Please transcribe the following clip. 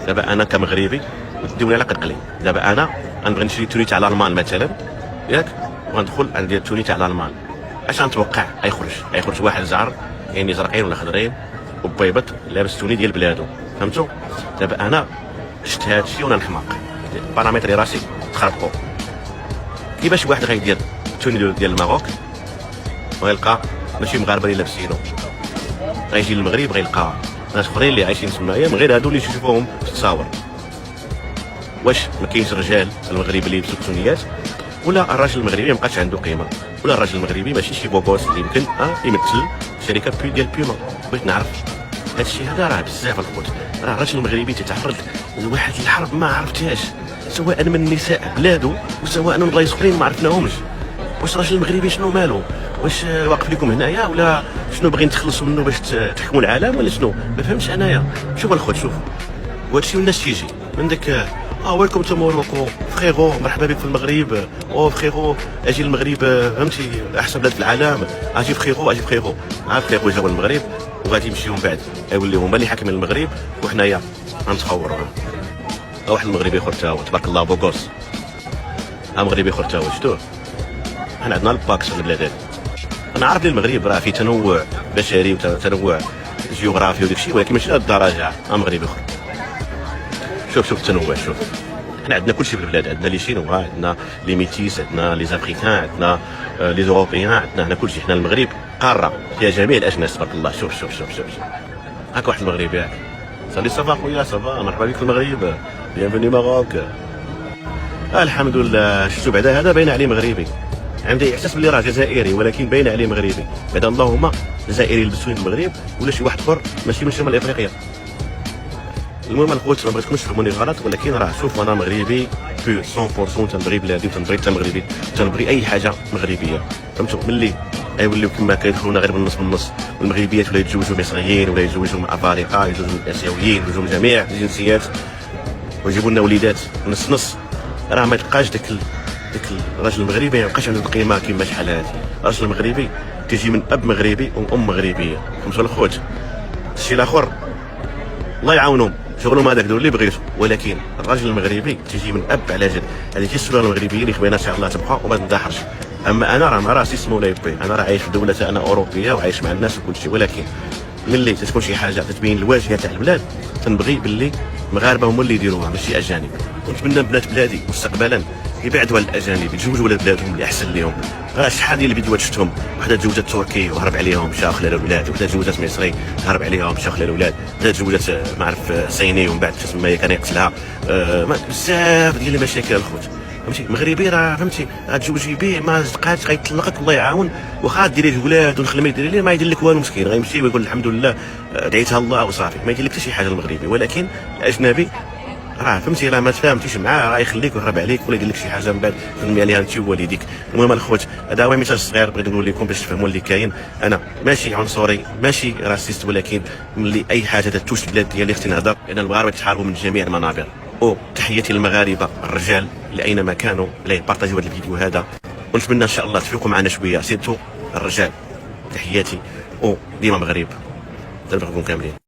دابا انا كمغربي نديوني على قد قليل. دابا انا غنبغي نشري توني تاع الالمان مثلا، ياك، وغندخل ندير توني تاع الالمان، اش غنتوقع غيخرج واحد زعر يعني زرقين ولا خضرين وبيبط لابس توني ديال بلادو، فهمتوا؟ دابا انا شفت هادشي وانا نحماق، بارامتري راسي تخربقوا. كيفاش واحد غيدير توني ديال الماروك وغيلقى ماشي مغاربه اللي لابسينو، غيجي للمغرب غيلقى ناس اخرين اللي عايشين تمايا من غير هادو اللي تشوفوهم في التصاور. واش ما كاينش رجال المغرب اللي يلبسوا التونيات؟ ولا الراجل المغربي ما بقاش عنده قيمه؟ ولا الراجل المغربي ماشي شي بوبوس اللي يمكن يمثل شركه ديال بيوما؟ بغيت نعرف هادشي هذا. راه بزاف الخوت، راه الراجل المغربي تيتعرض لواحد الحرب ما عرفتهاش، سواء من نساء بلادو وسواء من بلايص اخرين ما عرفناهمش. واش الراجل المغربي شنو مالو؟ واش واقف لكم هنايا ولا شنو باغيين تخلصوا منه باش تحكموا العالم ولا شنو؟ ما فهمتش انايا. شوف الخوت، شوف وهادشي الناس تيجي من داك ويلكم تو موروكو فخيغو، مرحبا بك في المغرب، فخيغو اجي المغرب، فهمتي احسن بلاد في العالم، اجي فخيغو فخيغو جاو المغرب وغادي يمشيو من بعد يوليو هما اللي حاكمين المغرب وحنايا غنتخوروا. واحد المغربي اخر تا هو تبارك الله بوكوس، مغربي اخر تا هو شفتوه. حنا عندنا الباكس في البلاد هادي. انا عارف بلي المغرب راه فيه تنوع بشري وتنوع جيوغرافي وداك الشيء، ولكن ماشي لهاد الدرجه. مغربي اخر، شوف التنوع، شوف حنا عندنا كلشي في البلاد، عندنا لي شينوا، عندنا لي ميتيس، عندنا لي زافريكان، عندنا لي زوروبيان، عندنا كلشي. حنا المغرب قاره فيها جميع الاجناس تبارك الله. شوف هاك واحد المغربي هاك صافي صافا خويا صافا، مرحبا بك في المغرب، بيانفوني ماروك. الحمد لله. شفتو بعدا هذا باين عليه مغربي، عندي احساس بلي راه جزائري ولكن باين عليه مغربي. بعدا اللهم جزائري يلبسوا المغرب ولا شي واحد اخر ماشي من شمال افريقيا. المهم الخوت ما بغيتكمش تفهموني غلط، ولكن راه شوف انا مغربي بو 100%، تنبغي بلادي وتنبغي حتى مغربي، تنبغي اي حاجه مغربيه. فهمتوا؟ ملي غيوليو كما كيدخلونا غير بالنص بالنص، والمغربيات ولا يتزوجوا مصريين ولا يتزوجوا من افارقه، يتزوجوا من اسيويين، يتزوجوا من جميع الجنسيات ويجيبوا لنا وليدات نص نص، راه ما تلقاش داك الراجل المغربي ما يبقاش عنده القيمه كيما شحال هادي. الراجل المغربي كيجي من اب مغربي وام مغربيه. فهمتوا الخوت؟ الشيء الاخر الله يعاونهم شغلهم هذاك دول اللي بغيتو، ولكن الراجل المغربي تيجي من اب على جد. هذيك السلالة المغربيه اللي خوينا ان شاء الله تبقى وما تندحرش. اما انا راه مع راسي سمولاي بي، انا راه عايش في دوله انا اوروبيه وعايش مع الناس وكل شيء، ولكن ملي تكون شي حاجه تتبين الواجهه تاع البلاد تنبغي باللي مغاربه هما اللي يديروها ماشي اجانب. ونتمنى بنات بلادي مستقبلا يبعدوا على الاجانب، يتزوجوا ولاد بلادهم اللي احسن لهم. راه شحال ديال الفيديوهات شفتهم، وحده تزوجت تركي وهرب عليهم مشى خلى الاولاد، وحده تزوجت مصري هرب عليهم مشى خلى الاولاد، وحده تزوجت ما عرف صيني ومن بعد تسمى كان يقتلها. بزاف ديال المشاكل الخوت. فهمتي؟ مغربي راه فهمتي غتزوجي به ما بقاش غيطلقك الله يعاون، واخا ديري له ولاد ونخلي ما يدير ليه، ما يدير لك والو مسكين، غيمشي ويقول الحمد لله دعيتها الله وصافي، ما يدير لك حتى شي حاجه المغربي. ولكن الاجنبي راه فهمتي راه ما تفاهمتيش معاه، راه يخليك ويهرب عليك ولا يدير لك شي حاجه من بعد ترمي عليها انت ووالديك. المهم الخوت هذا هو مثال صغير بغيت نقول لكم باش تفهموا اللي كاين. انا ماشي عنصري ماشي راسيست، ولكن ملي اي حاجه تتوش البلاد ديالي خصني نهضر، لان المغاربه تحاربوا من جميع المنابر. تحياتي للمغاربه الرجال اللي اينما كانوا اللي يبارطاجيو هذا الفيديو هذا، ونتمنى ان شاء الله تفيقوا معنا شويه، سيرتو الرجال. تحياتي وديما مغرب، تنبغيكم كاملين.